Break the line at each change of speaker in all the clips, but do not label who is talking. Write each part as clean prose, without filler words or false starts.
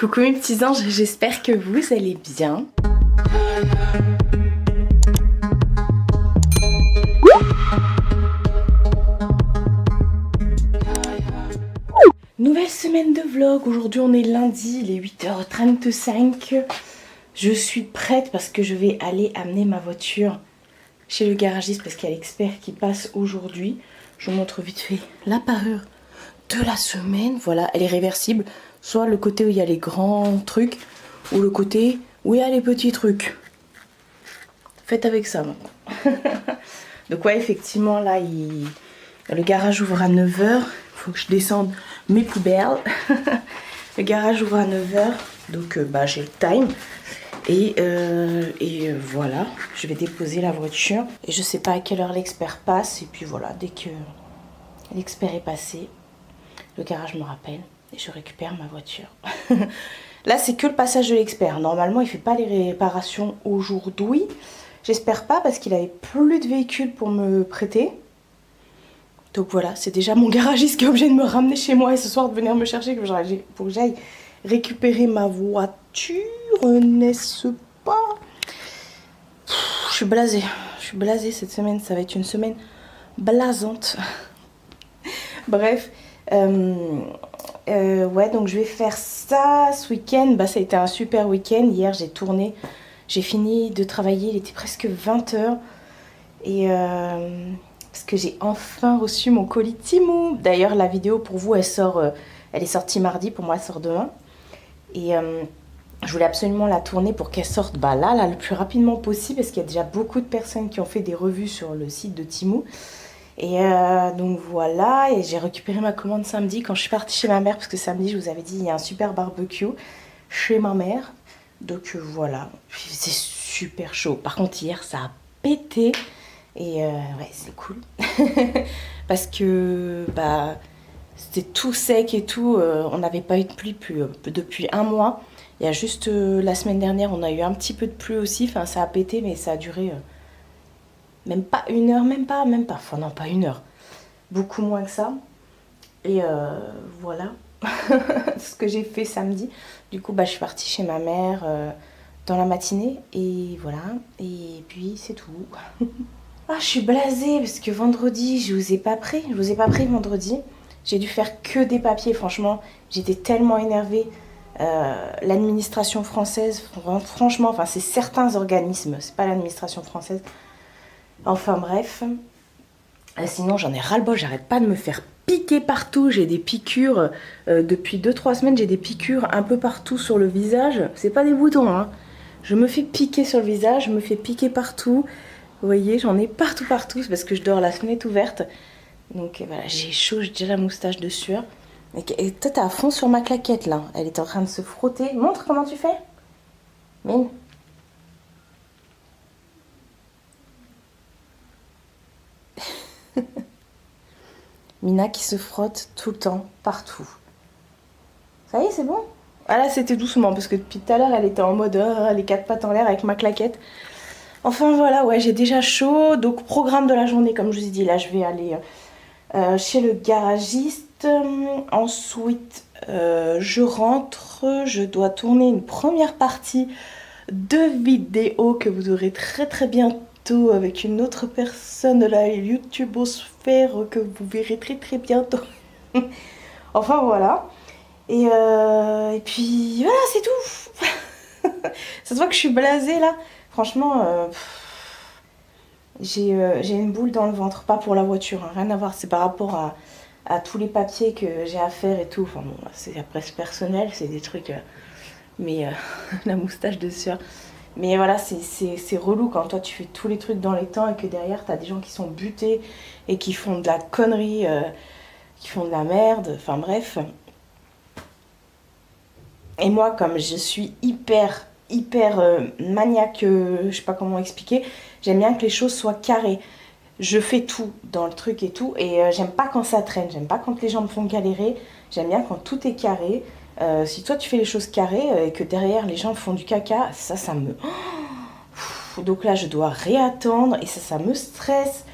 Coucou mes petits anges, j'espère que vous allez bien. Nouvelle semaine de vlog, aujourd'hui on est lundi, il est 8h35. Je suis prête parce que je vais aller amener ma voiture chez le garagiste parce qu'il y a l'expert qui passe aujourd'hui. Je vous montre vite fait la parure de la semaine. Voilà, elle est réversible. Soit le côté où il y a les grands trucs ou le côté où il y a les petits trucs. Faites avec ça maintenant. Donc ouais, effectivement là, le garage ouvre à 9h. Il faut que je descende mes poubelles. Le garage ouvre à 9h. Donc j'ai le time. Et voilà, je vais déposer la voiture. Et je sais pas à quelle heure l'expert passe. Et puis voilà, dès que l'expert est passé, le garage me rappelle. Et je récupère ma voiture. Là, c'est que le passage de l'expert. Normalement, il ne fait pas les réparations aujourd'hui. J'espère pas parce qu'il avait plus de véhicules pour me prêter. Donc voilà, c'est déjà mon garagiste qui est obligé de me ramener chez moi et ce soir de venir me chercher pour que j'aille récupérer ma voiture, n'est-ce pas? Je suis blasée. Je suis blasée cette semaine. Ça va être une semaine blasante. Bref. Ouais, donc je vais faire ça ce week-end. Ça a été un super week-end. Hier, j'ai tourné. J'ai fini de travailler. Il était presque 20h. Et parce que j'ai enfin reçu mon colis Temu. D'ailleurs, la vidéo pour vous, elle est sortie mardi. Pour moi, elle sort demain. Et je voulais absolument la tourner pour qu'elle sorte là, le plus rapidement possible. Parce qu'il y a déjà beaucoup de personnes qui ont fait des revues sur le site de Temu. Et donc voilà, et j'ai récupéré ma commande samedi quand je suis partie chez ma mère. Parce que samedi, je vous avais dit, il y a un super barbecue chez ma mère. Donc voilà, c'est super chaud. Par contre, hier, ça a pété. Et ouais, c'est cool. Parce que c'était tout sec et tout. On n'avait pas eu de pluie depuis un mois. Il y a juste la semaine dernière, on a eu un petit peu de pluie aussi. Enfin, ça a pété, mais ça a duré même pas une heure, même pas. Enfin, non, pas une heure. Beaucoup moins que ça. Et voilà ce que j'ai fait samedi. Du coup, je suis partie chez ma mère dans la matinée. Et voilà. Et puis, c'est tout. Ah, je suis blasée parce que vendredi, je vous ai pas pris vendredi. J'ai dû faire que des papiers, franchement. J'étais tellement énervée. L'administration française, franchement, enfin, c'est certains organismes, c'est pas l'administration française. Enfin, bref. Sinon, j'en ai ras-le-bol, j'arrête pas de me faire piquer partout. J'ai des piqûres, depuis 2-3 semaines, j'ai des piqûres un peu partout sur le visage. C'est pas des boutons, hein. Je me fais piquer sur le visage, je me fais piquer partout. Vous voyez, j'en ai partout, c'est parce que je dors la fenêtre ouverte. Donc voilà, j'ai chaud, j'ai déjà la moustache de sueur. Et toi, t'es à fond sur ma claquette, là. Elle est en train de se frotter. Montre comment tu fais. Mine. Mina qui se frotte tout le temps, partout. Ça y est, c'est bon? Ah là, c'était doucement, parce que depuis tout à l'heure, elle était en mode les 4 pattes en l'air avec ma claquette. Enfin voilà, ouais, j'ai déjà chaud. Donc programme de la journée, comme je vous ai dit, là je vais aller chez le garagiste. Ensuite, je rentre. Je dois tourner une première partie de vidéo que vous aurez très bientôt avec une autre personne de la YouTubosphère que vous verrez très bientôt. Enfin voilà. Et puis voilà, c'est tout. Ça se voit que je suis blasée là. Franchement, j'ai une boule dans le ventre, pas pour la voiture, hein, rien à voir, c'est par rapport à tous les papiers que j'ai à faire et tout. Enfin bon, c'est après personnel, c'est des trucs, mais la moustache de sueur. Mais voilà, c'est relou quand toi tu fais tous les trucs dans les temps et que derrière t'as des gens qui sont butés et qui font de la connerie, qui font de la merde, enfin bref. Et moi, comme je suis hyper maniaque, je sais pas comment expliquer, j'aime bien que les choses soient carrées. Je fais tout dans le truc et tout, et j'aime pas quand ça traîne, j'aime pas quand les gens me font galérer, j'aime bien quand tout est carré. Si toi tu fais les choses carrées et que derrière les gens font du caca, ça me... Donc là je dois réattendre et ça me stresse.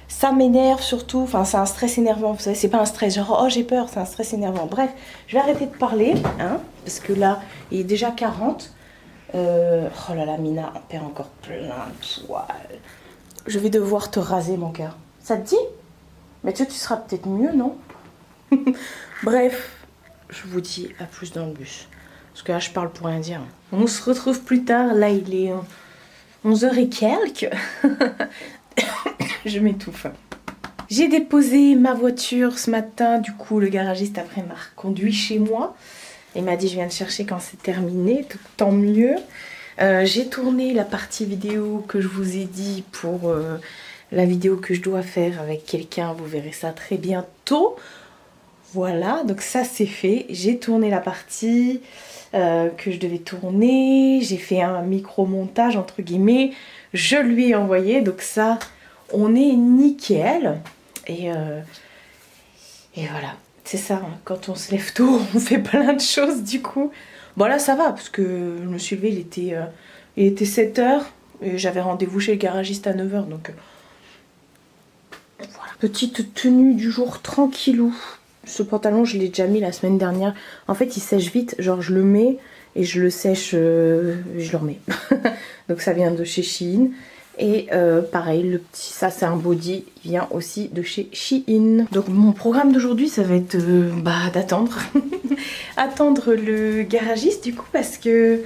Ça m'énerve surtout, enfin c'est un stress énervant, vous savez, c'est pas un stress genre oh j'ai peur, c'est un stress énervant. Bref, je vais arrêter de parler, hein, parce que là, il est déjà 40. Oh là là, Mina, on perd encore plein de poils. Je vais devoir te raser, mon cœur. Ça te dit? Mais tu seras peut-être mieux, non? Bref, je vous dis à plus dans le bus. Parce que là, je parle pour rien dire. On se retrouve plus tard. Là, il est 11h et quelques. Je m'étouffe. J'ai déposé ma voiture ce matin. Du coup, le garagiste après m'a reconduit chez moi. Il m'a dit je viens te chercher quand c'est terminé. Tant mieux. J'ai tourné la partie vidéo que je vous ai dit pour la vidéo que je dois faire avec quelqu'un. Vous verrez ça très bientôt. Voilà, donc ça c'est fait. J'ai tourné la partie que je devais tourner. J'ai fait un micro-montage entre guillemets. Je lui ai envoyé. Donc ça, on est nickel. Et voilà. C'est ça, hein. Quand on se lève tôt, on fait plein de choses du coup. Bon là ça va, parce que je me suis levée, il était 7h. Et j'avais rendez-vous chez le garagiste à 9h. Donc voilà. Petite tenue du jour tranquillou. Ce pantalon, je l'ai déjà mis la semaine dernière. En fait, il sèche vite. Genre, je le mets et je le sèche, je le remets. Donc, ça vient de chez Shein. Et pareil, le petit, ça c'est un body, il vient aussi de chez Shein. Donc, mon programme d'aujourd'hui, ça va être d'attendre. Attendre le garagiste, du coup, parce que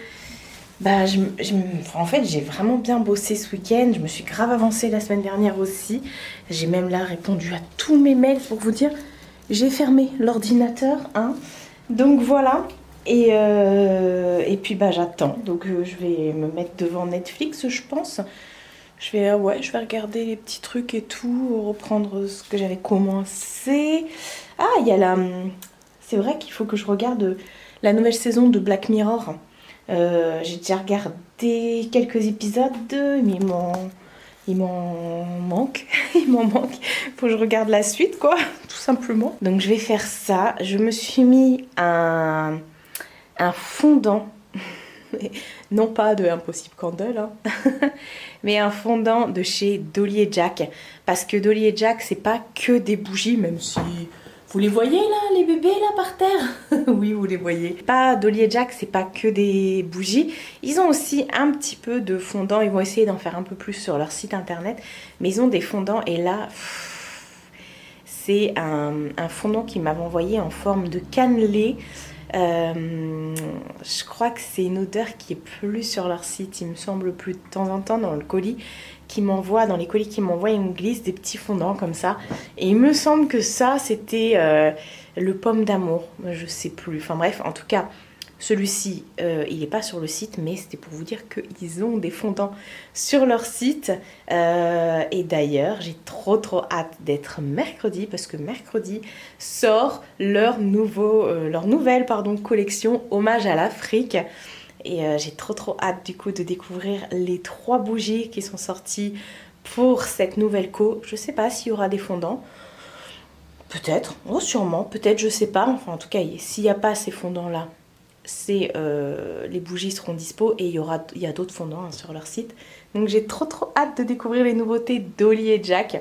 en fait, j'ai vraiment bien bossé ce week-end. Je me suis grave avancée la semaine dernière aussi. J'ai même là répondu à tous mes mails pour vous dire. J'ai fermé l'ordinateur, hein. Donc voilà. Et puis j'attends. Donc je vais me mettre devant Netflix, je pense. Je vais regarder les petits trucs et tout, reprendre ce que j'avais commencé. Ah, il y a c'est vrai qu'il faut que je regarde la nouvelle saison de Black Mirror. J'ai déjà regardé quelques épisodes, mais il m'en manque. Il m'en manque. Faut que je regarde la suite, quoi, tout simplement. Donc je vais faire ça. Je me suis mis un fondant. Non pas de Impossible Candle, hein. Mais un fondant de chez Dolly & Jack. Parce que Dolly & Jack, c'est pas que des bougies, même si... Vous les voyez là, les bébés là par terre? Oui, vous les voyez. Pas Dolly & Jack, c'est pas que des bougies. Ils ont aussi un petit peu de fondant. Ils vont essayer d'en faire un peu plus sur leur site internet. Mais ils ont des fondants et là, c'est un fondant qu'ils m'avaient envoyé en forme de cannelé. Je crois que c'est une odeur qui est plus sur leur site. Il me semble plus de temps en temps dans le colis dans les colis qu'ils m'envoient, ils me glissent des petits fondants comme ça. Et il me semble que ça, c'était le pomme d'amour. Je sais plus. Enfin bref, en tout cas, celui-ci, il n'est pas sur le site, mais c'était pour vous dire qu'ils ont des fondants sur leur site. Et d'ailleurs, j'ai trop hâte d'être mercredi, parce que mercredi sort leur nouvelle collection Hommage à l'Afrique. Et j'ai trop hâte du coup de découvrir les 3 bougies qui sont sorties pour cette nouvelle co. Je sais pas s'il y aura des fondants. Peut-être, oh, sûrement, peut-être, je sais pas. Enfin en tout cas, s'il n'y a pas ces fondants là, les bougies seront dispo et il y a d'autres fondants, hein, sur leur site. Donc j'ai trop hâte de découvrir les nouveautés Dolly & Jack.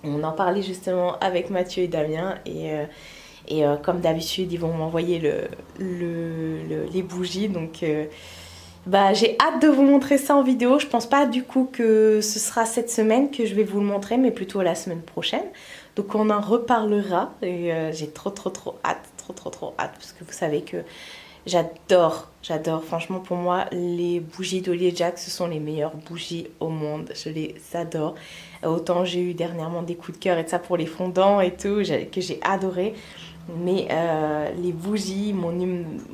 On en parlait justement avec Mathieu et Damien et comme d'habitude, ils vont m'envoyer les bougies. Donc j'ai hâte de vous montrer ça en vidéo. Je pense pas du coup que ce sera cette semaine que je vais vous le montrer, mais plutôt la semaine prochaine. Donc on en reparlera. Et j'ai trop hâte. Trop hâte. Parce que vous savez que j'adore. Franchement, pour moi, les bougies Dolly & Jack, ce sont les meilleures bougies au monde. Je les adore. Autant j'ai eu dernièrement des coups de cœur et de ça pour les fondants et tout, que j'ai adoré. Mais les bougies, mon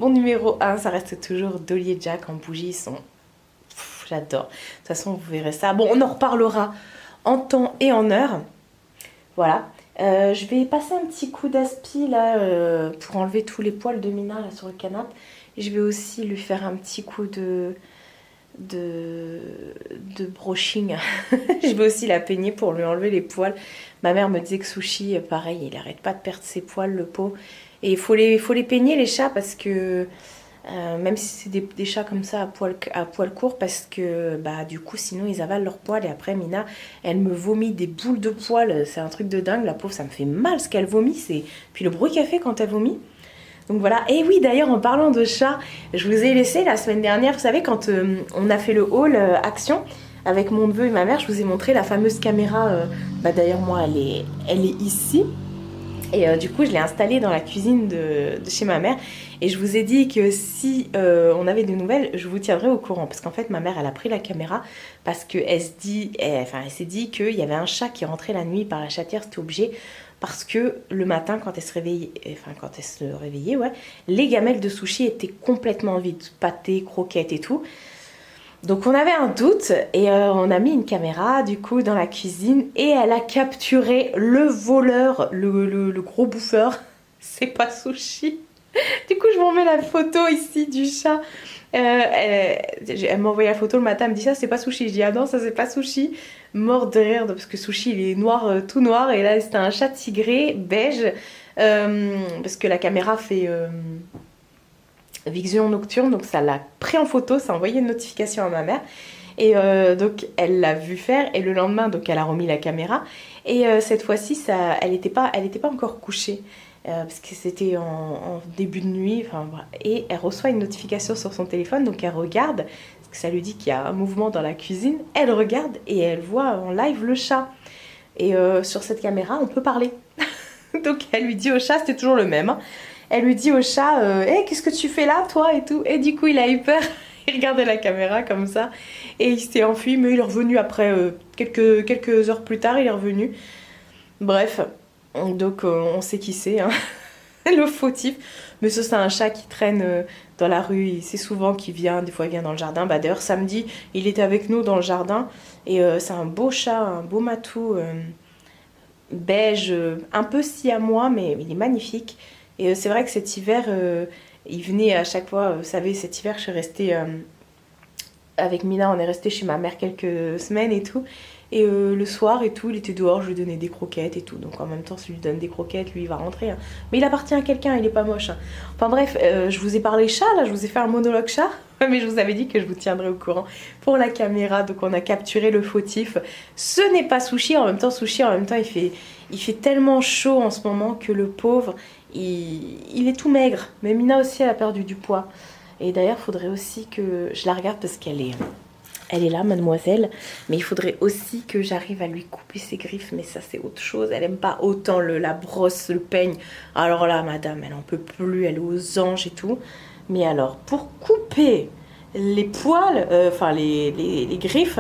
numéro 1, ça reste toujours Dolly & Jack en bougies. J'adore. De toute façon, vous verrez ça. Bon, on en reparlera en temps et en heure. Voilà. Je vais passer un petit coup d'aspi là pour enlever tous les poils de Mina là, sur le canapé. Et je vais aussi lui faire un petit coup de brushing. Je vais aussi la peigner pour lui enlever les poils. Ma mère me disait que Sushi, pareil, il arrête pas de perdre ses poils, le pot. Et il faut les peigner les chats parce que Même si c'est des chats comme ça à poil court, parce que bah du coup sinon ils avalent leur poil et après Mina elle me vomit des boules de poil, c'est un truc de dingue, la pauvre, ça me fait mal ce qu'elle vomit, c'est puis le bruit qu'elle fait quand elle vomit. Donc voilà, et oui d'ailleurs en parlant de chat, je vous ai laissé la semaine dernière, vous savez quand on a fait le haul Action avec mon neveu et ma mère, je vous ai montré la fameuse caméra, bah d'ailleurs moi elle est ici. Et du coup, je l'ai installée dans la cuisine de chez ma mère. Et je vous ai dit que si on avait des nouvelles, je vous tiendrais au courant. Parce qu'en fait, ma mère, elle a pris la caméra parce qu'elle s'est dit qu'il y avait un chat qui rentrait la nuit par la chatière, c'était obligé. Parce que le matin, quand elle se réveillait, ouais, les gamelles de sushi étaient complètement vides. Pâté, croquettes et tout. Donc on avait un doute et on a mis une caméra du coup dans la cuisine et elle a capturé le voleur, le gros bouffeur. C'est pas Sushi. Du coup je vous remets la photo ici du chat. Elle m'a envoyé la photo le matin, elle me dit ça c'est pas Sushi. Je dis ah non ça c'est pas Sushi. Mort de rire parce que Sushi il est noir, tout noir, et là c'était un chat tigré beige parce que la caméra fait... vision nocturne, donc ça l'a pris en photo, ça a envoyé une notification à ma mère et donc elle l'a vu faire et le lendemain donc elle a remis la caméra et cette fois-ci elle était pas encore couchée parce que c'était en début de nuit, enfin, voilà. Et elle reçoit une notification sur son téléphone, donc elle regarde parce que ça lui dit qu'il y a un mouvement dans la cuisine, elle regarde et elle voit en live le chat et sur cette caméra on peut parler. Donc elle lui dit au chat, c'était toujours le même, hein. Elle lui dit au chat, hey, qu'est-ce que tu fais là, toi, et tout. Et du coup, il a eu peur. Il regardait la caméra comme ça. Et il s'est enfui, mais il est revenu après, quelques heures plus tard, il est revenu. Bref, donc on sait qui c'est, hein. Le fautif. Mais ça, c'est un chat qui traîne dans la rue. C'est souvent qu'il vient, des fois il vient dans le jardin. Bah, d'ailleurs, samedi, il était avec nous dans le jardin. Et c'est un beau chat, un beau matou beige, un peu siamois, mais il est magnifique. Et c'est vrai que cet hiver, il venait à chaque fois, vous savez, cet hiver, je suis restée avec Mina, on est resté chez ma mère quelques semaines et tout. Et le soir et tout, il était dehors, je lui donnais des croquettes et tout. Donc en même temps, si je lui donne des croquettes, lui, il va rentrer, hein. Mais il appartient à quelqu'un, il est pas moche, hein. Enfin bref, je vous ai parlé chat, là, je vous ai fait un monologue chat. Mais je vous avais dit que je vous tiendrais au courant pour la caméra. Donc on a capturé le fautif. Ce n'est pas Sushi, en même temps, Sushi, en même temps, il fait tellement chaud en ce moment que le pauvre, il est tout maigre. Mais Mina aussi, elle a perdu du poids. Et d'ailleurs, il faudrait aussi que je la regarde parce qu'elle est là, mademoiselle. Mais il faudrait aussi que j'arrive à lui couper ses griffes. Mais ça, c'est autre chose. Elle aime pas autant la brosse, le peigne. Alors là, madame, elle en peut plus. Elle est aux anges et tout. Mais alors, pour couper les poils, enfin les griffes,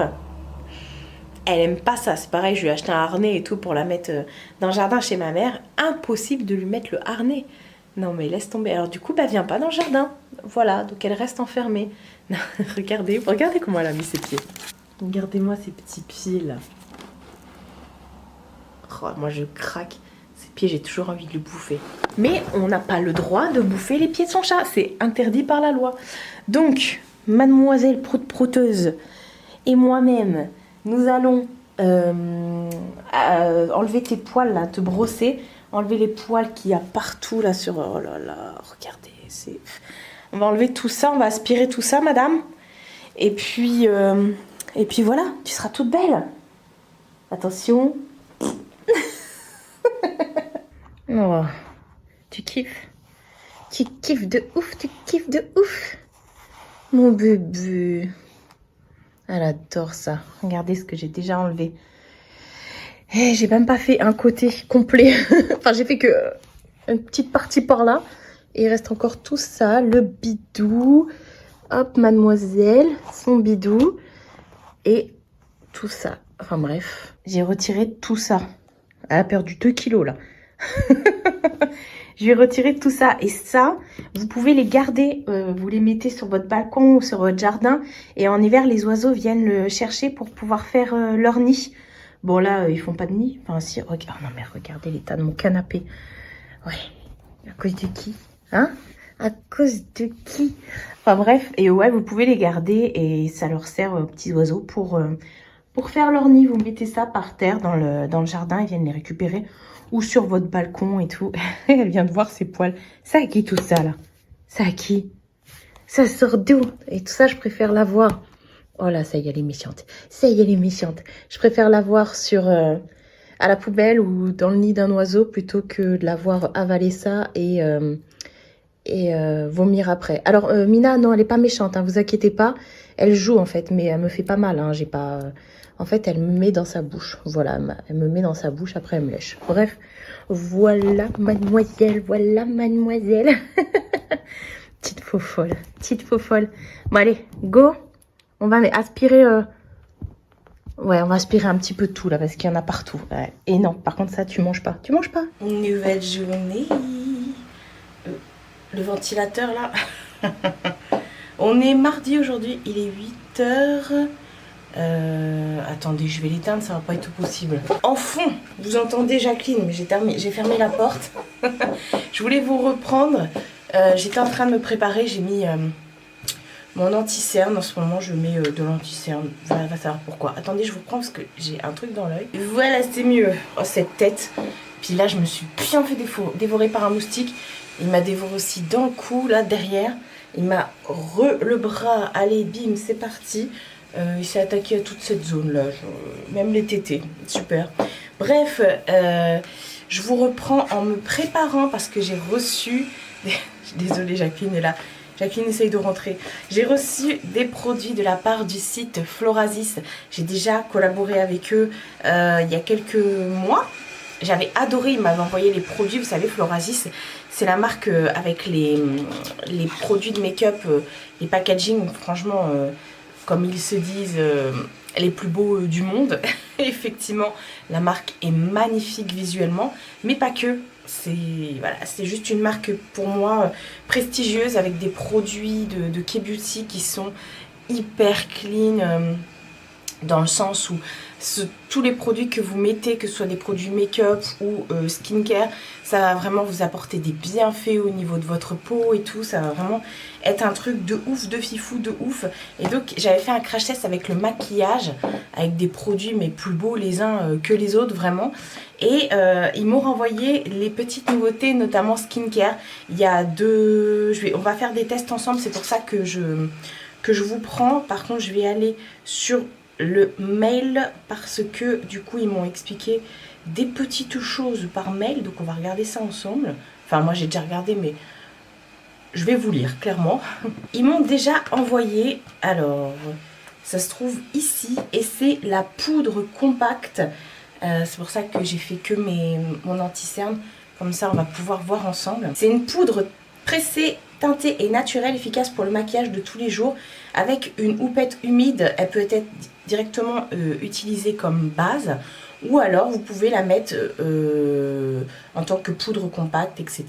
elle aime pas ça. C'est pareil, je lui ai acheté un harnais et tout pour la mettre dans le jardin chez ma mère. Impossible de lui mettre le harnais. Non mais laisse tomber. Alors du coup, bah viens pas dans le jardin. Voilà, donc elle reste enfermée. Non, regardez comment elle a mis ses pieds. Regardez-moi ces petits pieds là. Oh, moi je craque. Ces pieds, j'ai toujours envie de le bouffer. Mais on n'a pas le droit de bouffer les pieds de son chat. C'est interdit par la loi. Donc, mademoiselle proute-prouteuse et moi-même, nous allons enlever tes poils là, te brosser. Enlever les poils qu'il y a partout là sur... Oh là là, regardez. On va enlever tout ça, on va aspirer tout ça, madame. Et puis voilà, tu seras toute belle. Attention. Oh, tu kiffes. Tu kiffes de ouf, tu kiffes de ouf. Mon bébé. Elle adore ça. Regardez ce que j'ai déjà enlevé. Et j'ai même pas fait un côté complet. Enfin, j'ai fait que une petite partie par là. Et il reste encore tout ça. Le bidou. Hop, mademoiselle. Son bidou. Et tout ça. Enfin bref. J'ai retiré tout ça. Elle a perdu 2 kilos là. Je vais retirer tout ça. Et ça, vous pouvez les garder. Vous les mettez sur votre balcon ou sur votre jardin. Et en hiver, les oiseaux viennent le chercher pour pouvoir faire leur nid. Bon là, ils font pas de nid. Enfin si, regarde. Oh, non mais regardez l'état de mon canapé. Ouais. À cause de qui? Hein? À cause de qui? Enfin bref. Et ouais, vous pouvez les garder. Et ça leur sert aux petits oiseaux pour faire leur nid. Vous mettez ça par terre dans le jardin. Ils viennent les récupérer. Ou sur votre balcon et tout. Elle vient de voir ses poils. C'est à qui tout ça là? C'est à qui? Ça sort d'où? Et tout ça, je préfère l'avoir. Oh là, ça y est, elle est méchante. Ça y est, elle est méchante. Je préfère l'avoir sur à la poubelle ou dans le nid d'un oiseau plutôt que de l'avoir avaler ça et vomir après. Alors, Mina, non, elle est pas méchante, hein, vous inquiétez pas. Elle joue, en fait, mais elle me fait pas mal. Hein, j'ai pas... En fait, elle me met dans sa bouche. Voilà, elle me met dans sa bouche, après elle me lèche. Bref, voilà, mademoiselle, voilà, mademoiselle. Petite faux folle, petite faux folle. Bon, allez, go. On va aspirer... Ouais, on va aspirer un petit peu de tout, là, parce qu'il y en a partout. Ouais. Et non, par contre, ça, tu manges pas. Tu manges pas. Une nouvelle journée. Le ventilateur, là. On est mardi aujourd'hui, il est 8h. Attendez, je vais l'éteindre, ça va pas être possible. En fond, vous entendez Jacqueline, mais j'ai fermé la porte. Je voulais vous reprendre. J'étais en train de me préparer, j'ai mis mon anti-cerne. En ce moment, je mets de l'anti-cerne. Vous allez savoir pourquoi. Attendez, je vous reprends parce que j'ai un truc dans l'œil. Voilà, c'est mieux. Oh, cette tête. Puis là, je me suis bien fait dévorer par un moustique. Il m'a dévoré aussi dans le cou, là, derrière. Il m'a le bras. Allez, bim, c'est parti. Il s'est attaqué à toute cette zone-là. Même les tétés. Super. Bref, je vous reprends en me préparant parce que j'ai reçu... Désolée, Jacqueline est là. Jacqueline essaye de rentrer. J'ai reçu des produits de la part du site Florasis. J'ai déjà collaboré avec eux il y a quelques mois. J'avais adoré, ils m'avaient envoyé les produits. Vous savez, Florasis, c'est la marque avec les produits de make-up, les packaging, franchement, comme ils se disent, les plus beaux du monde. Effectivement, la marque est magnifique visuellement, mais pas que. C'est juste une marque pour moi prestigieuse avec des produits de K-Beauty qui sont hyper clean dans le sens où tous les produits que vous mettez, que ce soit des produits make-up ou skincare, ça va vraiment vous apporter des bienfaits au niveau de votre peau et tout. Ça va vraiment être un truc de ouf, de fifou, de ouf. Et donc j'avais fait un crash test avec le maquillage, avec des produits mais plus beaux les uns que les autres vraiment. Et ils m'ont renvoyé les petites nouveautés, notamment skincare. Il y a on va faire des tests ensemble, c'est pour ça que je vous prends. Par contre, je vais aller sur le mail parce que du coup ils m'ont expliqué des petites choses par mail, donc on va regarder ça ensemble. Enfin moi j'ai déjà regardé mais je vais vous lire clairement. Ils m'ont déjà envoyé, alors ça se trouve ici et c'est la poudre compacte. C'est pour ça que j'ai fait que mon anti-cerne, comme ça on va pouvoir voir ensemble. C'est une poudre pressée, teintée et naturelle, efficace pour le maquillage de tous les jours. Avec une houppette humide, elle peut être directement utilisée comme base. Ou alors vous pouvez la mettre en tant que poudre compacte, etc.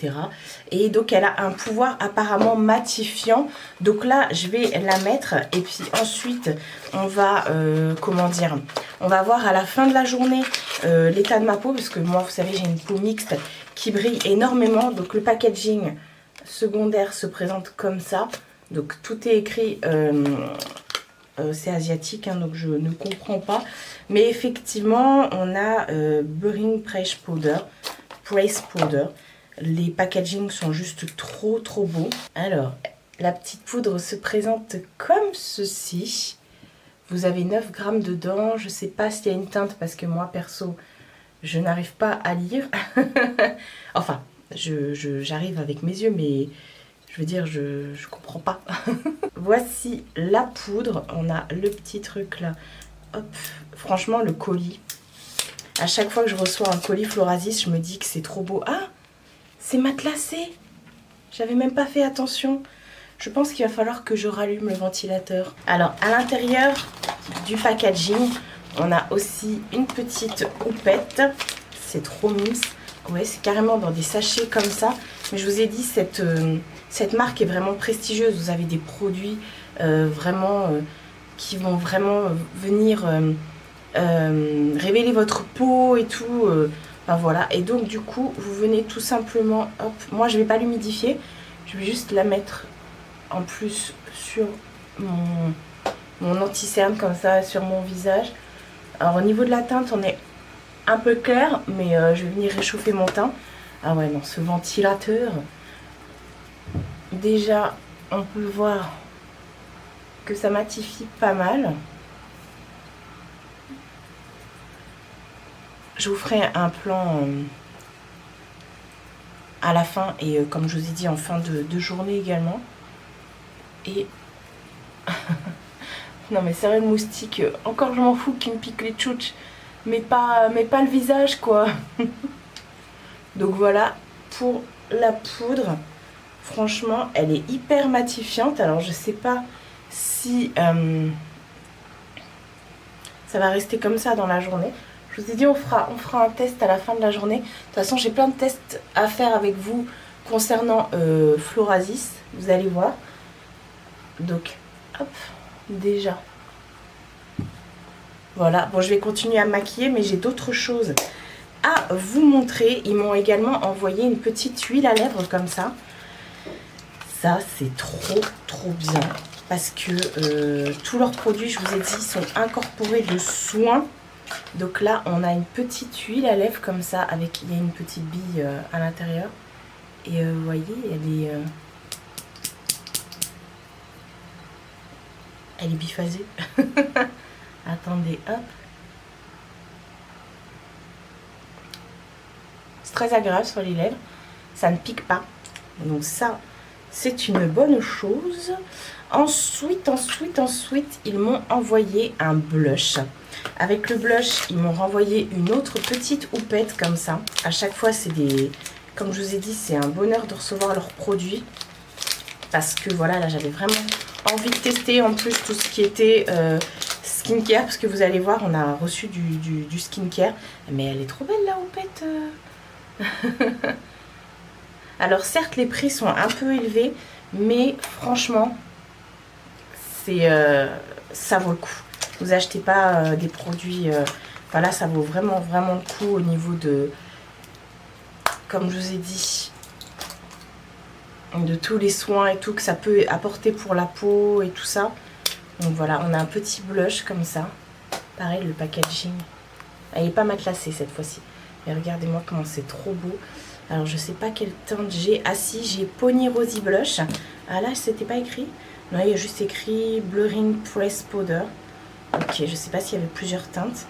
Et donc elle a un pouvoir apparemment matifiant. Donc là je vais la mettre et puis ensuite on va, comment dire, on va voir à la fin de la journée l'état de ma peau. Parce que moi vous savez j'ai une peau mixte qui brille énormément. Donc le packaging secondaire se présente comme ça. Donc tout est écrit... c'est asiatique, hein, donc je ne comprends pas. Mais effectivement, on a Burning Price Powder. Les packagings sont juste trop beaux. Alors, la petite poudre se présente comme ceci. Vous avez 9 grammes dedans. Je ne sais pas s'il y a une teinte parce que moi, perso, je n'arrive pas à lire. Enfin, j'arrive avec mes yeux, mais... Je veux dire, je comprends pas. Voici la poudre. On a le petit truc là. Hop. Franchement, le colis. À chaque fois que je reçois un colis Florasis, je me dis que c'est trop beau. Ah, c'est matelassé. J'avais même pas fait attention. Je pense qu'il va falloir que je rallume le ventilateur. Alors, à l'intérieur du packaging, on a aussi une petite houppette. C'est trop mimes. Ouais, c'est carrément dans des sachets comme ça. Mais je vous ai dit, cette marque est vraiment prestigieuse. Vous avez des produits vraiment qui vont vraiment venir révéler votre peau et tout. Enfin, voilà. Et donc du coup, vous venez tout simplement... Hop, moi, je ne vais pas l'humidifier. Je vais juste la mettre en plus sur mon anti-cerne comme ça, sur mon visage. Alors au niveau de la teinte, on est un peu clair, mais je vais venir réchauffer mon teint. Ah ouais, non, ce ventilateur... Déjà, on peut voir que ça matifie pas mal. Je vous ferai un plan à la fin et comme je vous ai dit en fin de journée également. Et non mais sérieux, le moustique, encore je m'en fous qu'il me pique les tchouches, mais pas le visage quoi. Donc voilà pour la poudre. Franchement elle est hyper matifiante. Alors je sais pas si ça va rester comme ça dans la journée. Je vous ai dit on fera un test à la fin de la journée. De toute façon j'ai plein de tests à faire avec vous concernant Florasis, vous allez voir. Donc hop, déjà voilà. Bon je vais continuer à me maquiller mais j'ai d'autres choses à vous montrer. Ils m'ont également envoyé une petite huile à lèvres comme ça. Ça c'est trop bien parce que tous leurs produits, je vous ai dit, sont incorporés de soins. Donc là on a une petite huile à lèvres comme ça avec, il y a une petite bille à l'intérieur et vous voyez elle est biphasée. Attendez, hop. C'est très agréable sur les lèvres. Ça ne pique pas. Donc ça, c'est une bonne chose. Ensuite, ils m'ont envoyé un blush. Avec le blush, ils m'ont renvoyé une autre petite houppette comme ça. À chaque fois, c'est des... Comme je vous ai dit, c'est un bonheur de recevoir leurs produits. Parce que voilà, là, j'avais vraiment envie de tester en plus tout ce qui était skincare. Parce que vous allez voir, on a reçu du skincare. Mais elle est trop belle la houppette. Alors certes, les prix sont un peu élevés. Mais franchement, ça vaut le coup. Vous achetez pas des produits... voilà, ça vaut vraiment le coup au niveau de... Comme je vous ai dit... de tous les soins et tout que ça peut apporter pour la peau et tout ça. Donc voilà, on a un petit blush comme ça. Pareil, le packaging. Elle n'est pas matelassée cette fois-ci. Mais regardez-moi comment c'est trop beau. Alors je sais pas quelle teinte j'ai. Ah si, j'ai Pony Rosy Blush. Ah là, c'était pas écrit. Non, il y a juste écrit Blurring Press Powder. Ok, je sais pas s'il y avait plusieurs teintes.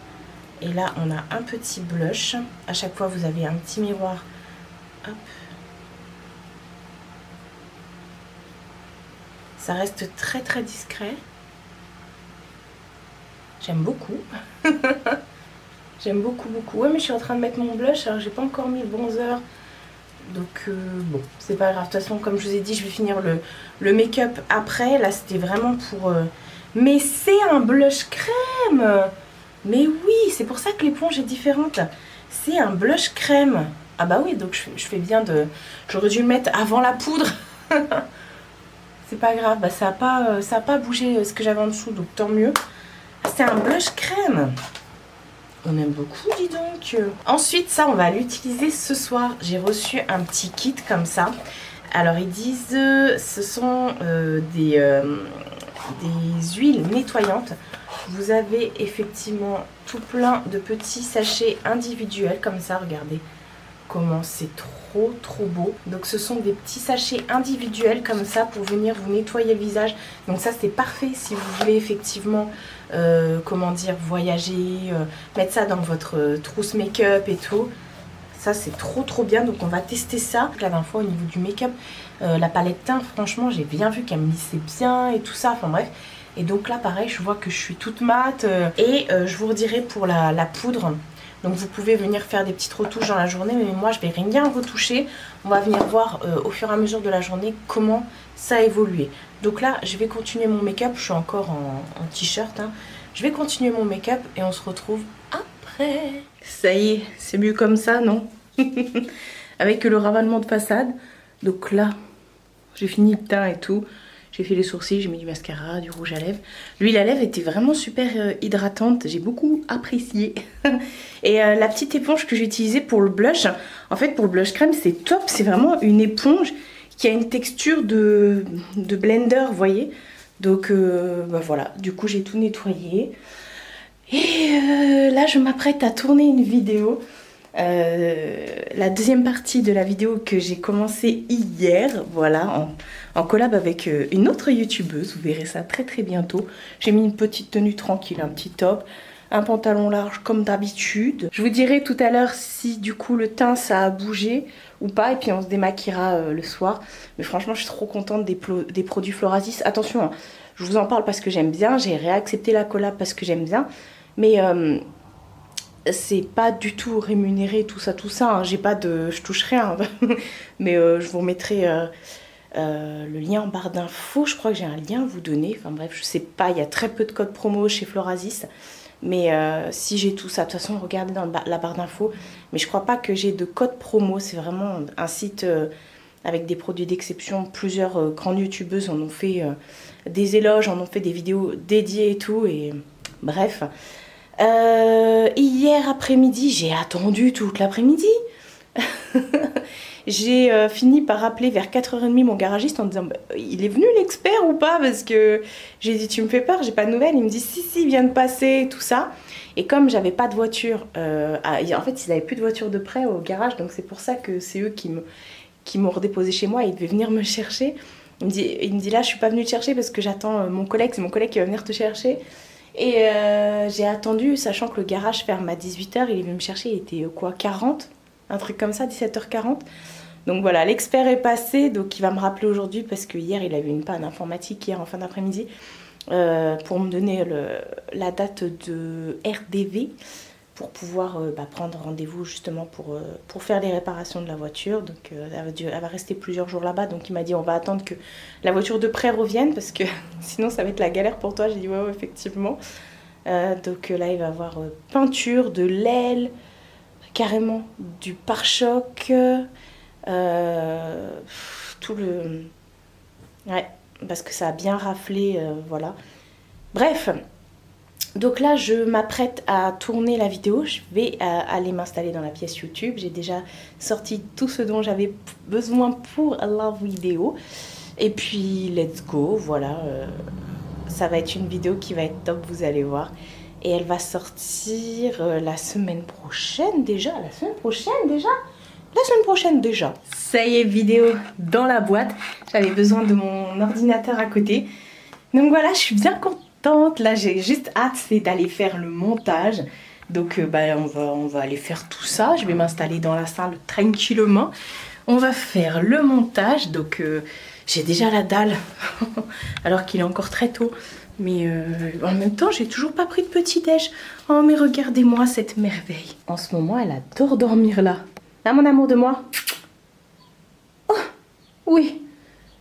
Et là, on a un petit blush. À chaque fois, vous avez un petit miroir. Hop. Ça reste très discret. J'aime beaucoup. J'aime beaucoup. Ouais, mais je suis en train de mettre mon blush. Alors, j'ai pas encore mis le bronzer. Donc, bon, c'est pas grave. De toute façon, comme je vous ai dit, je vais finir le make-up après. Là, c'était vraiment pour... Mais c'est un blush crème! Mais oui, c'est pour ça que l'éponge est différente. C'est un blush crème. Ah bah oui, donc je fais bien de... J'aurais dû le mettre avant la poudre. C'est pas grave, bah, ça a pas bougé ce que j'avais en dessous, donc tant mieux. C'est un blush crème. On aime beaucoup, dis donc. Ensuite, ça, on va l'utiliser ce soir. J'ai reçu un petit kit comme ça. Alors, ils disent ce sont des huiles nettoyantes. Vous avez effectivement tout plein de petits sachets individuels comme ça, regardez comment c'est trop beau. Donc ce sont des petits sachets individuels comme ça pour venir vous nettoyer le visage. Donc ça c'est parfait si vous voulez effectivement comment dire, voyager, mettre ça dans votre trousse make-up et tout. Ça c'est trop bien, donc on va tester ça. La dernière fois au niveau du make-up, la palette teint, franchement j'ai bien vu qu'elle me lissait bien et tout ça, enfin bref. Et donc là pareil, je vois que je suis toute mate et je vous redirai pour la poudre. Donc vous pouvez venir faire des petites retouches dans la journée, mais moi je vais rien retoucher. On va venir voir au fur et à mesure de la journée comment ça a évolué. Donc là je vais continuer mon make-up, je suis encore en t-shirt. Hein. Je vais continuer mon make-up et on se retrouve après. Ça y est, c'est mieux comme ça, non? Avec le ravalement de façade. Donc là, j'ai fini le teint et tout. J'ai fait les sourcils, j'ai mis du mascara, du rouge à lèvres. L'huile à lèvres était vraiment super hydratante. J'ai beaucoup apprécié. Et la petite éponge que j'ai utilisée pour le blush, en fait pour le blush crème, c'est top. C'est vraiment une éponge qui a une texture de blender, vous voyez. Donc bah voilà, du coup j'ai tout nettoyé. Et là je m'apprête à tourner une vidéo. La deuxième partie de la vidéo que j'ai commencé hier, voilà, en collab avec une autre youtubeuse, vous verrez ça très très bientôt. J'ai mis une petite tenue tranquille, un petit top, un pantalon large comme d'habitude. Je vous dirai tout à l'heure si du coup le teint ça a bougé ou pas, et puis on se démaquillera le soir. Mais franchement je suis trop contente des produits Florasis. Attention, hein, je vous en parle parce que j'aime bien, j'ai réaccepté la collab parce que j'aime bien, mais c'est pas du tout rémunéré tout ça hein. J'ai pas de, je touche rien mais je vous mettrai le lien en barre d'infos. Je crois que j'ai un lien à vous donner, enfin bref je sais pas, il y a très peu de codes promo chez Florasis, mais si j'ai tout ça, de toute façon regardez dans la barre d'infos, mais je crois pas que j'ai de code promo. C'est vraiment un site avec des produits d'exception. Plusieurs grandes youtubeuses en ont fait des éloges, en ont fait des vidéos dédiées et tout, et bref. Hier après-midi, j'ai attendu toute l'après-midi. J'ai fini par appeler vers 4h30 mon garagiste en disant bah, il est venu l'expert ou pas, parce que j'ai dit tu me fais peur, j'ai pas de nouvelles. Il me dit si il vient de passer, tout ça. Et comme j'avais pas de voiture, en fait ils avaient plus de voiture de prêt au garage, donc c'est pour ça que c'est eux qui m'ont redéposé chez moi et ils devaient venir me chercher. Il me dit là je suis pas venue te chercher parce que j'attends mon collègue, c'est mon collègue qui va venir te chercher. Et j'ai attendu, sachant que le garage ferme à 18h, il est venu me chercher, il était quoi, 40, un truc comme ça, 17h40. Donc voilà, l'expert est passé, donc il va me rappeler aujourd'hui parce que hier il a eu une panne informatique, hier en fin d'après-midi, pour me donner la date de RDV, pour pouvoir prendre rendez-vous justement pour faire les réparations de la voiture. Donc elle va rester plusieurs jours là-bas, donc il m'a dit on va attendre que la voiture de prêt revienne parce que sinon ça va être la galère pour toi. J'ai dit ouais effectivement. Donc là il va avoir peinture, de l'aile, carrément du pare-choc, tout le... Ouais, parce que ça a bien raflé, voilà. Bref, donc là je m'apprête à tourner la vidéo, je vais aller m'installer dans la pièce YouTube. J'ai déjà sorti tout ce dont j'avais besoin pour la vidéo. Et puis let's go, voilà. Ça va être une vidéo qui va être top, vous allez voir. Et elle va sortir la semaine prochaine déjà. La semaine prochaine déjà. Ça y est, vidéo dans la boîte. J'avais besoin de mon ordinateur à côté. Donc voilà, je suis bien contente. Là, j'ai juste hâte, c'est d'aller faire le montage. Donc on va aller faire tout ça. Je vais m'installer dans la salle tranquillement. On va faire le montage. Donc j'ai déjà la dalle. Alors qu'il est encore très tôt. Mais en même temps, j'ai toujours pas pris de petit-déj. Oh, mais regardez-moi cette merveille. En ce moment, elle adore dormir là. Hein, mon amour de moi? Oh, oui.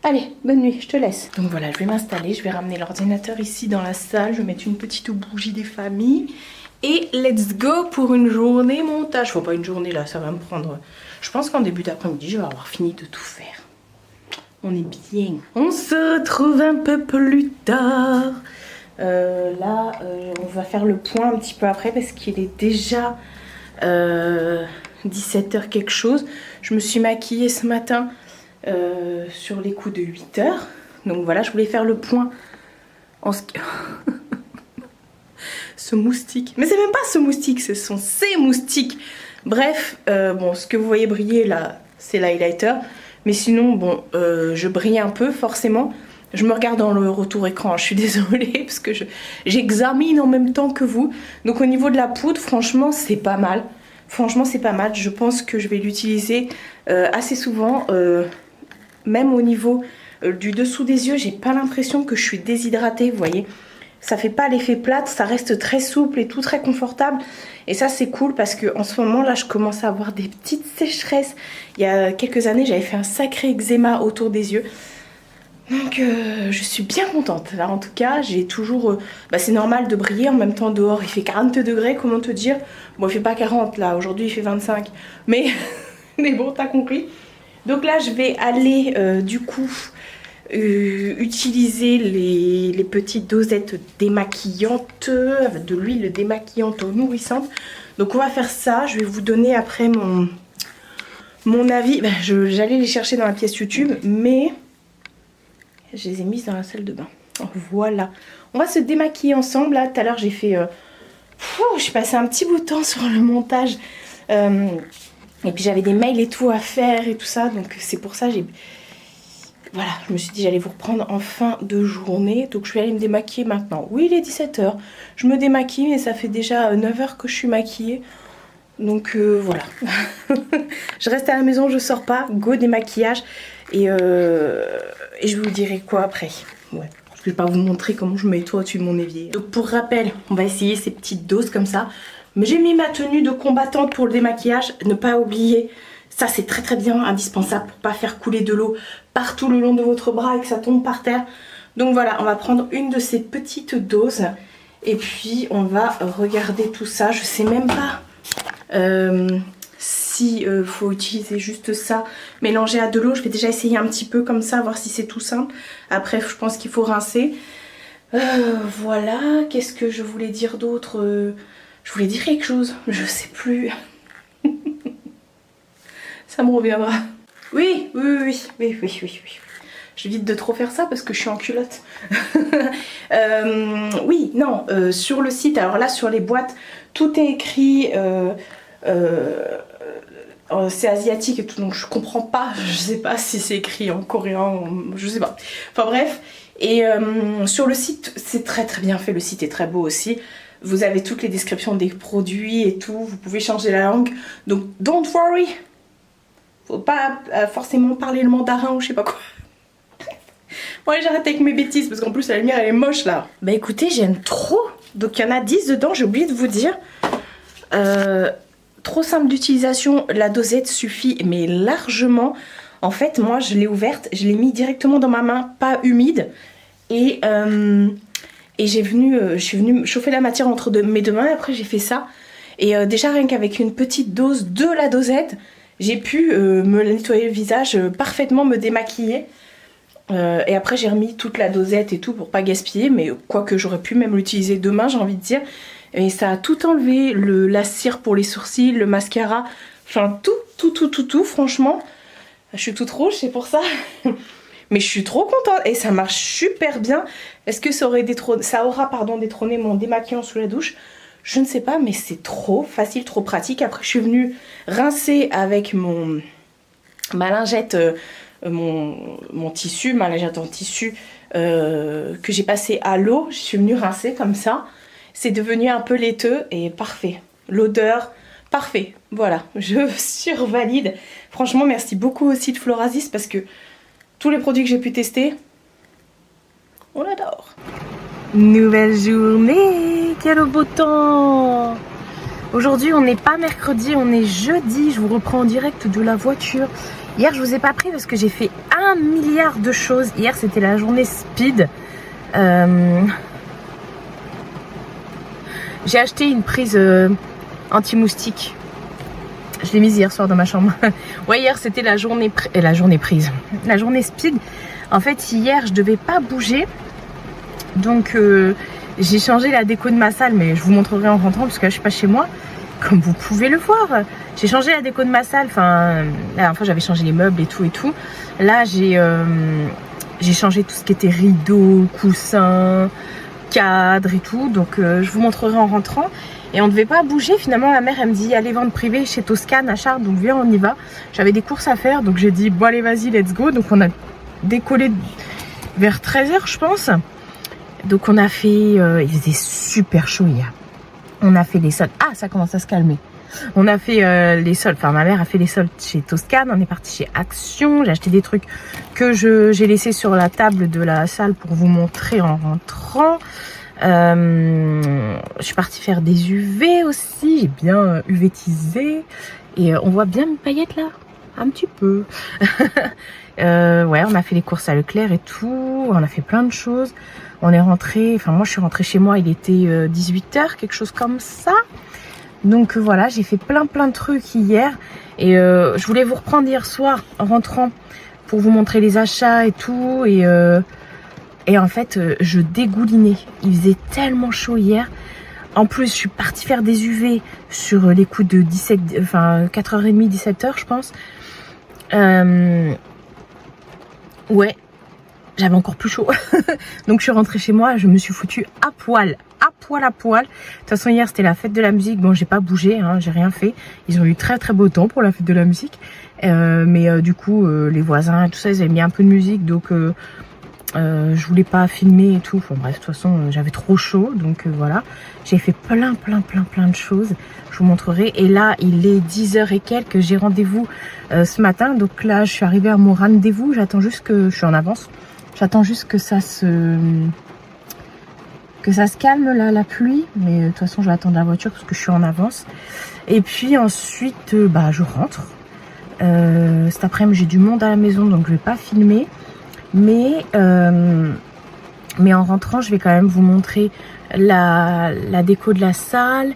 Allez, bonne nuit, je te laisse. Donc voilà, je vais m'installer. Je vais ramener l'ordinateur ici dans la salle. Je vais mettre une petite bougie des familles. Et let's go pour une journée montage. Faut pas une journée là, ça va me prendre... Je pense qu'en début d'après-midi, je vais avoir fini de tout faire. On est bien. On se retrouve un peu plus tard. Là, on va faire le point un petit peu après parce qu'il est déjà 17h quelque chose. Je me suis maquillée ce matin sur les coups de 8h. Donc voilà, je voulais faire le point en ce... ce moustique. Mais c'est même pas ce moustique, ce sont ces moustiques. Bref, bon, ce que vous voyez briller là, c'est l'highlighter. Mais sinon, bon, je brille un peu, forcément. Je me regarde dans le retour écran, je suis désolée, parce que j'examine en même temps que vous. Donc au niveau de la poudre, franchement, c'est pas mal. Franchement, c'est pas mal. Je pense que je vais l'utiliser assez souvent. Même au niveau du dessous des yeux, j'ai pas l'impression que je suis déshydratée, vous voyez. Ça fait pas l'effet plate, ça reste très souple et tout, très confortable. Et ça c'est cool parce que en ce moment là je commence à avoir des petites sécheresses. Il y a quelques années j'avais fait un sacré eczéma autour des yeux. Donc je suis bien contente. Là en tout cas j'ai toujours... c'est normal de briller, en même temps dehors il fait 40 degrés, comment te dire. Bon il fait pas 40 là, aujourd'hui il fait 25. Mais, mais bon t'as compris. Donc là je vais aller du coup... utiliser les petites dosettes démaquillantes, de l'huile démaquillante nourrissante. Donc on va faire ça, je vais vous donner après mon avis. J'allais les chercher dans la pièce YouTube, mais je les ai mises dans la salle de bain. Voilà, on va se démaquiller ensemble. Là tout à l'heure j'ai fait j'ai passé un petit bout de temps sur le montage, et puis j'avais des mails et tout à faire et tout ça, donc c'est pour ça voilà, je me suis dit j'allais vous reprendre en fin de journée. Donc je vais aller me démaquiller maintenant. Oui, il est 17 h. Je me démaquille, mais ça fait déjà 9 h que je suis maquillée. Donc voilà. Je reste à la maison, je sors pas. Go démaquillage. Et je vous dirai quoi après. Ouais. Je vais pas vous montrer comment je mets tout au-dessus de mon évier. Donc pour rappel, on va essayer ces petites doses comme ça. Mais j'ai mis ma tenue de combattante pour le démaquillage. Ne pas oublier, ça c'est très très bien, indispensable pour pas faire couler de l'eau partout le long de votre bras et que ça tombe par terre. Donc voilà, on va prendre une de ces petites doses. Et puis on va regarder tout ça. Je sais même pas si faut utiliser juste ça mélangé à de l'eau. Je vais déjà essayer un petit peu comme ça, voir si c'est tout simple. Après je pense qu'il faut rincer. Voilà, qu'est-ce que je voulais dire d'autre? Je voulais dire quelque chose, je sais plus. Ça me reviendra. Oui. J'évite de trop faire ça parce que je suis en culotte. Oui, non, sur le site, alors là sur les boîtes, tout est écrit, c'est asiatique et tout, donc je comprends pas, je sais pas si c'est écrit en coréen, je sais pas. Enfin bref, et sur le site, c'est très très bien fait, le site est très beau aussi. Vous avez toutes les descriptions des produits et tout, vous pouvez changer la langue, donc don't worry. Faut pas forcément parler le mandarin ou je sais pas quoi. Bon allez, j'arrête avec mes bêtises parce qu'en plus la lumière elle est moche là. Bah écoutez, j'aime trop. Donc il y en a 10 dedans, j'ai oublié de vous dire. Trop simple d'utilisation, la dosette suffit mais largement. En fait moi je l'ai ouverte, je l'ai mis directement dans ma main, pas humide. Et je suis venue chauffer la matière entre mes deux mains et après j'ai fait ça. Et déjà rien qu'avec une petite dose de la dosette, j'ai pu me nettoyer le visage parfaitement, me démaquiller. Et après j'ai remis toute la dosette et tout pour pas gaspiller, mais quoique j'aurais pu même l'utiliser demain, j'ai envie de dire. Et ça a tout enlevé, la cire pour les sourcils, le mascara, enfin tout, franchement. Je suis toute rouge, c'est pour ça. Mais je suis trop contente et ça marche super bien. Est-ce que ça aura détrôné mon démaquillant sous la douche? Je ne sais pas, mais c'est trop facile, trop pratique. Après je suis venue rincer avec ma lingette, mon tissu, ma lingette en tissu que j'ai passé à l'eau. Je suis venue rincer comme ça. C'est devenu un peu laiteux et parfait. L'odeur, parfait. Voilà, je survalide. Franchement, merci beaucoup aussi de Florasis parce que tous les produits que j'ai pu tester, on adore. Nouvelle journée, quel beau temps! Aujourd'hui, on n'est pas mercredi, on est jeudi. Je vous reprends en direct de la voiture. Hier, je vous ai pas pris parce que j'ai fait 1 milliard de choses. Hier, c'était la journée speed. J'ai acheté une prise anti-moustique. Je l'ai mise hier soir dans ma chambre. Ouais, hier, c'était la journée prise. La journée speed. En fait, hier, je devais pas bouger. Donc, j'ai changé la déco de ma salle. Mais je vous montrerai en rentrant parce que là, je suis pas chez moi. Comme vous pouvez le voir. J'ai changé la déco de ma salle. Enfin, la dernière fois, j'avais changé les meubles et tout et tout. Là, j'ai changé tout ce qui était rideaux, coussins, cadre et tout. Donc, je vous montrerai en rentrant. Et on ne devait pas bouger. Finalement, ma mère, elle me dit, allez vendre privé chez Toscane à Chartres. Donc, viens, on y va. J'avais des courses à faire. Donc, j'ai dit, bon, allez, vas-y, let's go. Donc, on a décollé vers 13 h, je pense. Donc, on a fait... il faisait super chaud hier. On a fait les soldes. Ah, ça commence à se calmer. On a fait les soldes. Enfin, ma mère a fait les soldes chez Toscane. On est parti chez Action. J'ai acheté des trucs que j'ai laissés sur la table de la salle pour vous montrer en rentrant. Je suis partie faire des UV aussi. J'ai bien UVtisé. Et on voit bien mes paillettes là. Un petit peu. Ouais, on a fait les courses à Leclerc et tout. On a fait plein de choses. On est rentré. Enfin, moi, je suis rentrée chez moi. Il était 18 h, quelque chose comme ça. Donc voilà, j'ai fait plein de trucs hier. Et je voulais vous reprendre hier soir en rentrant pour vous montrer les achats et tout. Et en fait, je dégoulinais. Il faisait tellement chaud hier. En plus, je suis partie faire des UV sur les coups de 4h30, 17 h, je pense. Ouais, j'avais encore plus chaud. Donc, je suis rentrée chez moi. Je me suis foutue à poil poil à poil. De toute façon hier c'était la fête de la musique, bon j'ai pas bougé, hein, j'ai rien fait. Ils ont eu très très beau temps pour la fête de la musique. Mais du coup les voisins et tout ça ils avaient mis un peu de musique, donc je voulais pas filmer et tout. Enfin bref, de toute façon j'avais trop chaud, donc voilà. J'ai fait plein de choses, je vous montrerai. Et là il est 10h et quelques, j'ai rendez-vous ce matin. Donc là je suis arrivée à mon rendez-vous, j'attends juste que, je suis en avance, j'attends juste que ça se calme là, la pluie. Mais de toute façon je vais attendre la voiture parce que je suis en avance. Et puis ensuite bah je rentre. Cet après-midi j'ai du monde à la maison, donc je vais pas filmer. Mais en rentrant, je vais quand même vous montrer la déco de la salle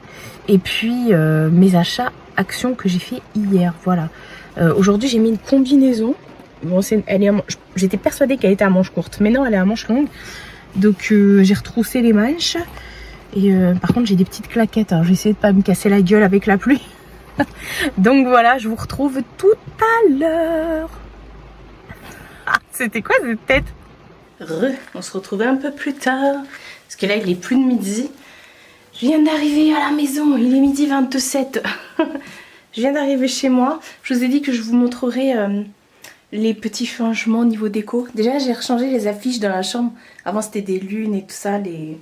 et puis mes achats Action que j'ai fait hier. Voilà. Aujourd'hui, j'ai mis une combinaison. Bon, j'étais persuadée qu'elle était à manches courtes, mais non, elle est à manches longues. Donc, j'ai retroussé les manches. Et par contre, j'ai des petites claquettes. Alors, j'ai essayé de pas me casser la gueule avec la pluie. Donc voilà, je vous retrouve tout à l'heure. Ah, c'était quoi cette tête? On se retrouvait un peu plus tard, parce que là il est plus de midi. Je viens d'arriver à la maison, il est midi 27. Je viens d'arriver chez moi. Je vous ai dit que je vous montrerai les petits changements au niveau déco. Déjà j'ai rechangé les affiches dans la chambre. Avant c'était des lunes et tout ça, les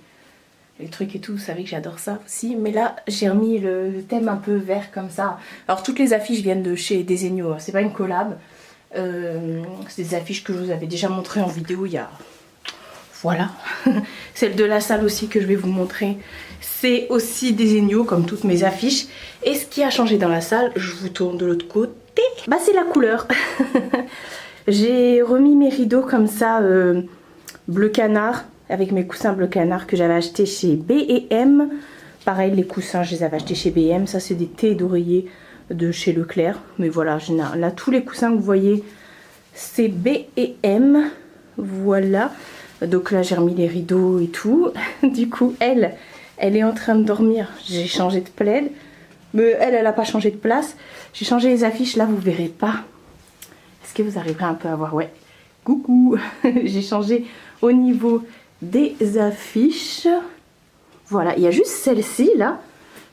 trucs et tout, vous savez que j'adore ça aussi. Mais là j'ai remis le thème un peu vert comme ça. Alors toutes les affiches viennent de chez Desenio, c'est pas une collab. C'est des affiches que je vous avais déjà montré en vidéo il y a... Voilà. Celle de la salle aussi que je vais vous montrer, c'est aussi Desenio comme toutes mes affiches. Et ce qui a changé dans la salle, je vous tourne de l'autre côté, bah c'est la couleur. J'ai remis mes rideaux comme ça bleu canard, avec mes coussins bleu canard que j'avais acheté chez B&M. Pareil, les coussins je les avais achetés chez B&M. Ça c'est des thés d'oreiller de chez Leclerc. Mais voilà, là tous les coussins que vous voyez c'est B&M. Voilà. Donc là j'ai remis les rideaux et tout. Du coup elle est en train de dormir. J'ai changé de plaid. Mais elle a pas changé de place. J'ai changé les affiches. Là vous verrez pas. Est-ce que vous arriverez un peu à voir? Ouais. Coucou. J'ai changé au niveau des affiches. Voilà. Il y a juste celle-ci là.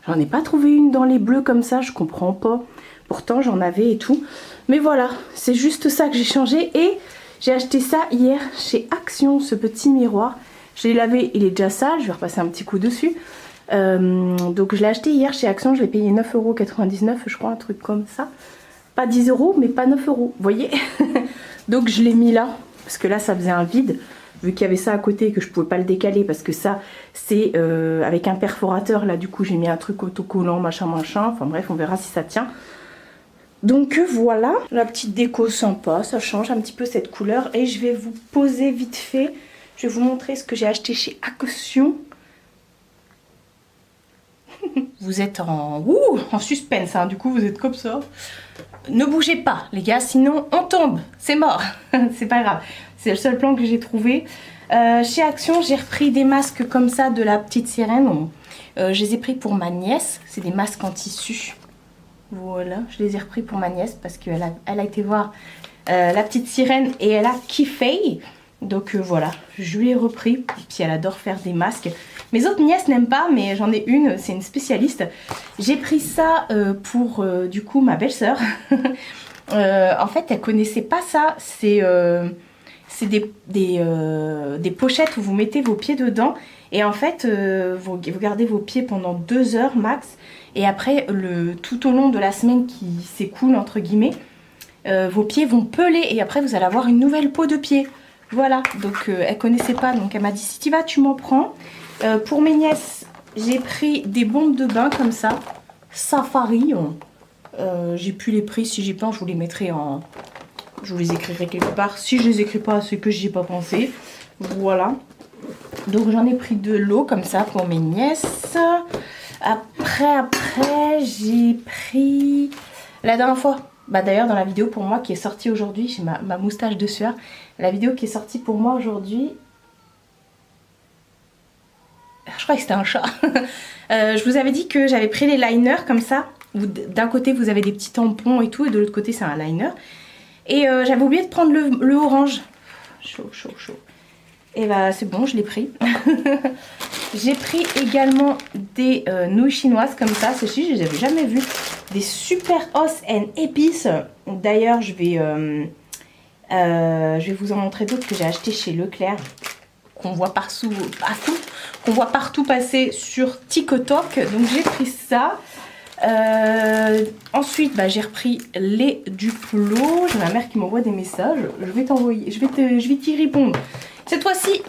J'en ai pas trouvé une dans les bleus comme ça. Je comprends pas. Pourtant j'en avais et tout. Mais voilà. C'est juste ça que j'ai changé. Et j'ai acheté ça hier chez Action, ce petit miroir. Je l'ai lavé, il est déjà sale, je vais repasser un petit coup dessus. Donc je l'ai acheté hier chez Action, je l'ai payé 9,99 € je crois, un truc comme ça. Pas 10 €, mais pas 9 €, vous voyez. Donc je l'ai mis là, parce que là ça faisait un vide. Vu qu'il y avait ça à côté et que je pouvais pas le décaler, parce que ça c'est avec un perforateur. Là du coup j'ai mis un truc autocollant, machin. Enfin bref, on verra si ça tient. Donc voilà, la petite déco sympa, ça change un petit peu cette couleur. Et je vais vous poser vite fait, je vais vous montrer ce que j'ai acheté chez Action. Vous êtes en suspense, hein, du coup vous êtes comme ça. Ne bougez pas les gars, sinon on tombe, c'est mort. C'est pas grave, c'est le seul plan que j'ai trouvé. Chez Action j'ai repris des masques comme ça de la petite sirène. Je les ai pris pour ma nièce, c'est des masques en tissu. Voilà, je les ai repris pour ma nièce parce qu'elle a été voir la petite sirène et elle a kiffé. Donc voilà, je lui ai repris. Et puis elle adore faire des masques. Mes autres nièces n'aiment pas, mais j'en ai une, c'est une spécialiste. J'ai pris ça pour du coup ma belle-sœur. En fait, elle connaissait pas ça. C'est des pochettes où vous mettez vos pieds dedans. Et en fait, vous gardez vos pieds pendant 2 heures max. Et après, tout au long de la semaine qui s'écoule, entre guillemets, vos pieds vont peler. Et après, vous allez avoir une nouvelle peau de pied. Voilà, donc elle connaissait pas. Donc elle m'a dit, si tu vas, tu m'en prends. Pour mes nièces, j'ai pris des bombes de bain comme ça. Safari. J'ai plus les prix. Si j'ai pas, je vous les mettrai en... Je vous les écrirai quelque part. Si je les écris pas, c'est que j'y ai pas pensé. Voilà. Donc j'en ai pris de l'eau comme ça pour mes nièces. Après j'ai pris... La dernière fois, bah d'ailleurs dans la vidéo pour moi qui est sortie aujourd'hui, j'ai ma moustache de sueur. La vidéo qui est sortie pour moi aujourd'hui... Je crois que c'était un chat. Je vous avais dit que j'avais pris les liners comme ça. D'un côté vous avez des petits tampons et tout, et de l'autre côté c'est un liner. Et j'avais oublié de prendre le orange. Chaud. Et bah c'est bon, je l'ai pris. J'ai pris également des nouilles chinoises comme ça. Celles-ci, je les avais jamais vues. Des super os and épices. D'ailleurs, je vais vous en montrer d'autres que j'ai acheté chez Leclerc. Qu'on voit partout passer sur TikTok. Donc j'ai pris ça. Ensuite, j'ai repris les Duplo. J'ai ma mère qui m'envoie des messages. Je vais t'envoyer, je vais t'y répondre. Cette fois-ci,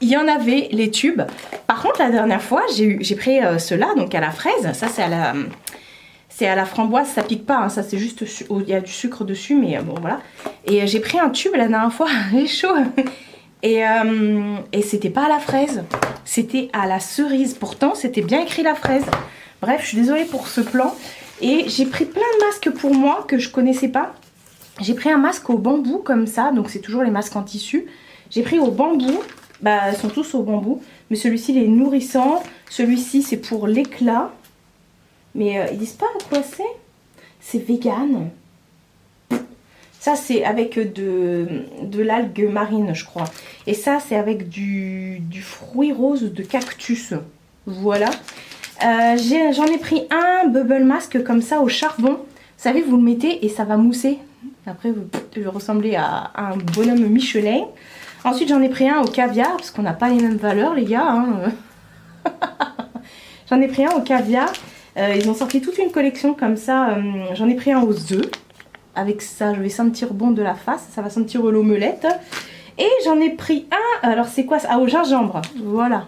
il y en avait les tubes. Par contre, la dernière fois, j'ai pris ceux-là, donc à la fraise. Ça, c'est à la framboise. Ça pique pas. Hein, ça, c'est juste il y a du sucre dessus, mais bon voilà. Et j'ai pris un tube la dernière fois. J'ai chaud. Et c'était pas à la fraise. C'était à la cerise. Pourtant, c'était bien écrit la fraise. Bref, je suis désolée pour ce plan. Et j'ai pris plein de masques pour moi que je connaissais pas. J'ai pris un masque au bambou comme ça. Donc c'est toujours les masques en tissu. J'ai pris au bambou. Ils sont tous au bambou. Mais celui-ci, il est nourrissant. Celui-ci, c'est pour l'éclat. Mais ils disent pas à quoi c'est. C'est vegan. Ça, c'est avec de l'algue marine, je crois. Et ça, c'est avec du fruit rose de cactus. Voilà. J'en ai pris un bubble mask comme ça au charbon. Vous savez, vous le mettez et ça va mousser. Après, vous ressemblez à un bonhomme Michelin. Ensuite, j'en ai pris un au caviar, parce qu'on n'a pas les mêmes valeurs, les gars. Hein. J'en ai pris un au caviar. Ils ont sorti toute une collection comme ça. J'en ai pris un aux œufs. Avec ça, je vais sentir bon de la face. Ça va sentir l'omelette. Et j'en ai pris un. Alors, c'est quoi ça? Ah, au gingembre. Voilà.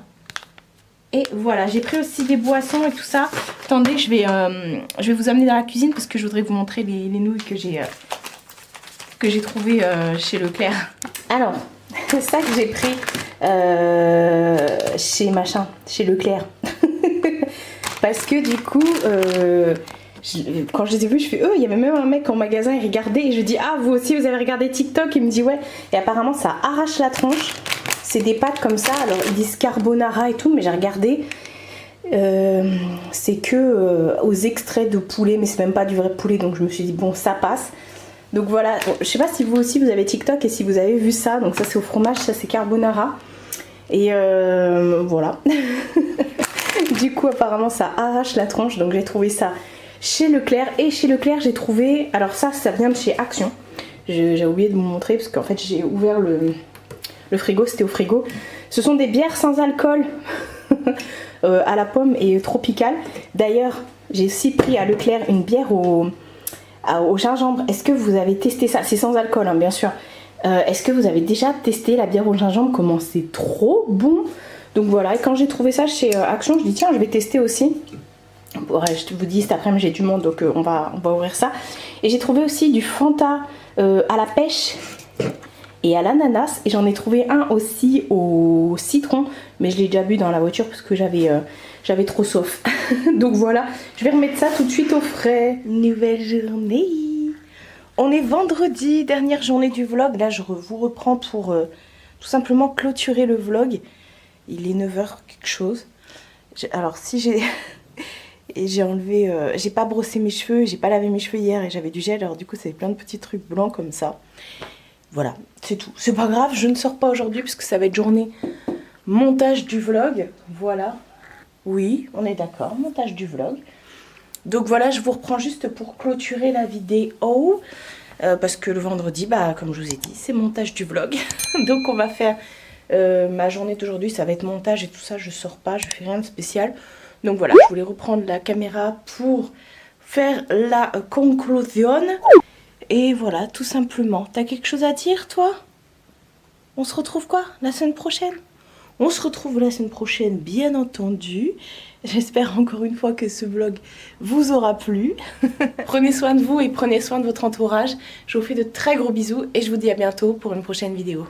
Et voilà, j'ai pris aussi des boissons et tout ça. Attendez, je vais vous amener dans la cuisine parce que je voudrais vous montrer les nouilles que j'ai trouvées chez Leclerc. Alors, ça que j'ai pris chez Leclerc. Parce que du coup, quand je les ai vus, je fais il y avait même un mec en magasin, il regardait et je dis ah vous aussi vous avez regardé TikTok? Il me dit ouais. Et apparemment ça arrache la tronche. C'est des pâtes comme ça, alors ils disent carbonara et tout, mais j'ai regardé, c'est que aux extraits de poulet, mais c'est même pas du vrai poulet, donc je me suis dit bon ça passe. Donc voilà, bon, je sais pas si vous aussi vous avez TikTok et si vous avez vu ça, donc ça c'est au fromage, ça c'est carbonara. Et voilà. Du coup apparemment ça arrache la tronche, donc j'ai trouvé ça chez Leclerc. Et chez Leclerc j'ai trouvé, alors ça vient de chez Action. J'ai oublié de vous montrer parce qu'en fait j'ai ouvert le frigo, c'était au frigo. Ce sont des bières sans alcool à la pomme et tropicale. D'ailleurs, j'ai aussi pris à Leclerc une bière au gingembre. Est-ce que vous avez testé ça? C'est sans alcool, hein, bien sûr. Est-ce que vous avez déjà testé la bière au gingembre? Comment c'est trop bon! Donc voilà, et quand j'ai trouvé ça chez Action, je dis tiens, je vais tester aussi. Bon, je vous dis cet après-midi j'ai du monde, donc on va ouvrir ça. Et j'ai trouvé aussi du Fanta à la pêche et à l'ananas, et j'en ai trouvé un aussi au citron, mais je l'ai déjà bu dans la voiture parce que j'avais trop soif. Donc voilà, je vais remettre ça tout de suite au frais. Nouvelle journée, on est vendredi, dernière journée du vlog. Là je vous reprends pour tout simplement clôturer le vlog. Il est 9 h quelque chose. Alors si j'ai et j'ai enlevé, j'ai pas brossé mes cheveux, j'ai pas lavé mes cheveux hier et j'avais du gel, alors du coup ça fait plein de petits trucs blancs comme ça. Voilà, c'est tout. C'est pas grave, je ne sors pas aujourd'hui puisque ça va être journée montage du vlog. Voilà. Oui, on est d'accord, montage du vlog. Donc voilà, je vous reprends juste pour clôturer la vidéo. Parce que le vendredi, comme je vous ai dit, c'est montage du vlog. Donc on va faire ma journée d'aujourd'hui, ça va être montage et tout ça. Je sors pas, je fais rien de spécial. Donc voilà, je voulais reprendre la caméra pour faire la conclusion. Et voilà, tout simplement. T'as quelque chose à dire, toi? On se retrouve quoi? La semaine prochaine? On se retrouve la semaine prochaine, bien entendu. J'espère encore une fois que ce vlog vous aura plu. Prenez soin de vous et prenez soin de votre entourage. Je vous fais de très gros bisous et je vous dis à bientôt pour une prochaine vidéo.